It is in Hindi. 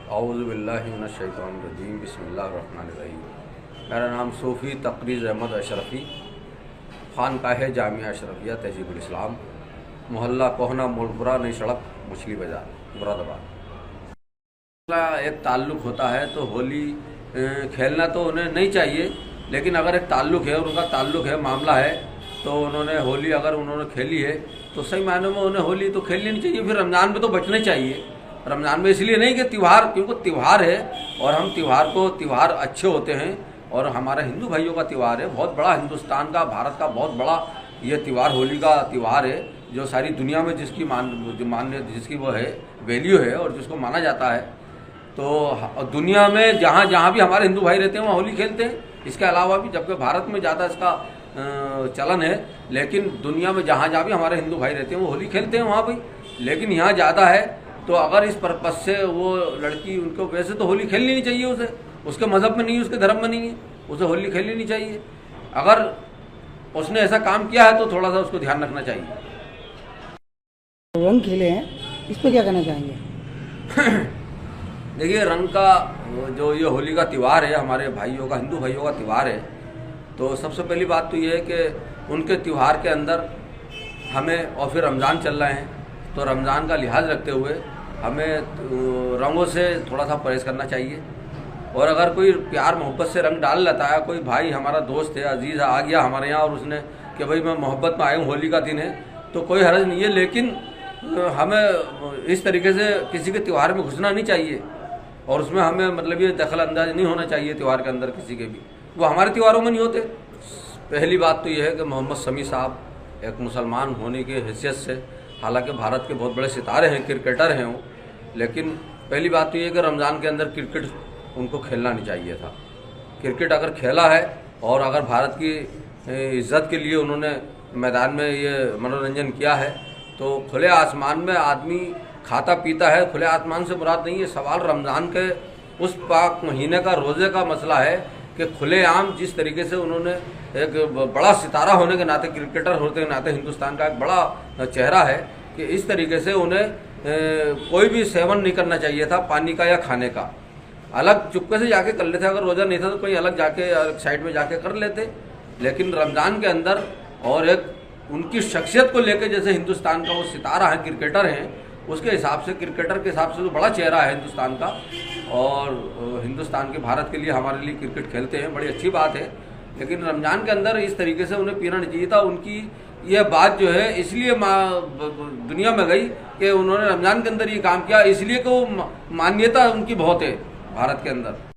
औज़ुबिल्लाहिमिनश्शैतानिर्रजीम बिस्मिल्लाहिर्रहमानिर्रहीम। मेरा नाम सूफ़ी तक़रीज़ अहमद अशरफ़ी, ख़ानक़ाह जामिया अशरफिया तहज़ीबुल इस्लाम, मोहल्ला कोहना मोलपुरा, नई सड़क, मछली बाज़ार, मुरादाबाद। एक ताल्लुक़ होता है तो होली खेलना तो उन्हें नहीं चाहिए, लेकिन अगर एक ताल्लुक़ है, उनका ताल्लुक़ है, मामला है, तो उन्होंने होली अगर उन्होंने खेली है तो सही मायनों में उन्हें होली तो खेलनी नहीं चाहिए। फिर रमज़ान में तो बचना चाहिए। रमज़ान में इसलिए नहीं कि त्यौहार, क्योंकि त्यौहार है और हम त्यौहार अच्छे होते हैं और हमारे हिंदू भाइयों का त्यौहार है, बहुत बड़ा, हिंदुस्तान का, भारत का बहुत बड़ा ये त्यौहार होली का त्यौहार है, जो सारी दुनिया में जिसकी जिसकी वो है वैल्यू है और जिसको माना जाता है। तो दुनिया में जहाँ जहाँ भी हमारे हिंदू भाई रहते हैं वहाँ होली खेलते हैं। इसके अलावा भी, जबकि भारत में ज़्यादा इसका चलन है, लेकिन दुनिया में जहाँ जहाँ भी हमारे हिंदू भाई रहते हैं वो होली खेलते हैं वहाँ भी, लेकिन यहाँ ज़्यादा है। तो अगर इस पर्पज़ से वो लड़की, उनको वैसे तो होली खेलनी नहीं चाहिए, उसे उसके मज़हब में नहीं है, उसके धर्म में नहीं है, उसे होली खेलनी नहीं चाहिए। अगर उसने ऐसा काम किया है तो थोड़ा सा उसको ध्यान रखना चाहिए। रंग खेले हैं, इस पर क्या कहना चाहेंगे? देखिए, रंग का जो ये होली का त्यौहार है, हमारे भाइयों का, हिंदू भाइयों का त्यौहार है, तो सबसे पहली बात तो ये है कि उनके त्यौहार के अंदर हमें, और फिर रमज़ान चल रहे हैं तो रमज़ान का लिहाज रखते हुए हमें रंगों से थोड़ा सा परहेज़ करना चाहिए। और अगर कोई प्यार मोहब्बत से रंग डाल लेता है, कोई भाई हमारा दोस्त है, अजीज़ आ गया हमारे यहाँ और उसने कि भाई मैं मोहब्बत में आया हूँ, होली का दिन है, तो कोई हर्ज नहीं है, लेकिन हमें इस तरीके से किसी के त्यौहार में घुसना नहीं चाहिए और उसमें हमें मतलब ये दखल अंदाज नहीं होना चाहिए त्यौहार के अंदर किसी के भी, वो हमारे त्योहारों में नहीं होते। पहली बात तो यह है कि मोहम्मद शमी साहब एक मुसलमान होने की हैसियत से, हालांकि भारत के बहुत बड़े सितारे हैं, क्रिकेटर हैं वो, लेकिन पहली बात तो ये है कि रमज़ान के अंदर क्रिकेट उनको खेलना नहीं चाहिए था। क्रिकेट अगर खेला है और अगर भारत की इज़्ज़त के लिए उन्होंने मैदान में ये मनोरंजन किया है, तो खुले आसमान में आदमी खाता पीता है, खुले आसमान से मुराद नहीं है। सवाल रमज़ान के उस पाक महीने का, रोज़े का मसला है कि खुलेआम जिस तरीके से उन्होंने, एक बड़ा सितारा होने के नाते, क्रिकेटर होने के नाते, हिंदुस्तान का एक बड़ा चेहरा है, कि इस तरीके से उन्हें कोई भी सेवन नहीं करना चाहिए था पानी का या खाने का। अलग चुपके से जाके कर लेते, अगर रोज़ा नहीं था तो कोई अलग जाके साइड में जाके कर लेते, लेकिन रमज़ान के अंदर, और एक उनकी शख्सियत को लेकर, जैसे हिंदुस्तान का वो सितारा है, क्रिकेटर हैं, उसके हिसाब से, क्रिकेटर के हिसाब से तो बड़ा चेहरा है हिंदुस्तान का, और हिंदुस्तान के, भारत के लिए, हमारे लिए क्रिकेट खेलते हैं, बड़ी अच्छी बात है, लेकिन रमज़ान के अंदर इस तरीके से उन्हें पीना नहीं चाहिए था। उनकी यह बात जो है इसलिए दुनिया में गई कि उन्होंने रमज़ान के अंदर ये काम किया, इसलिए कि वो मान्यता उनकी बहुत है भारत के अंदर।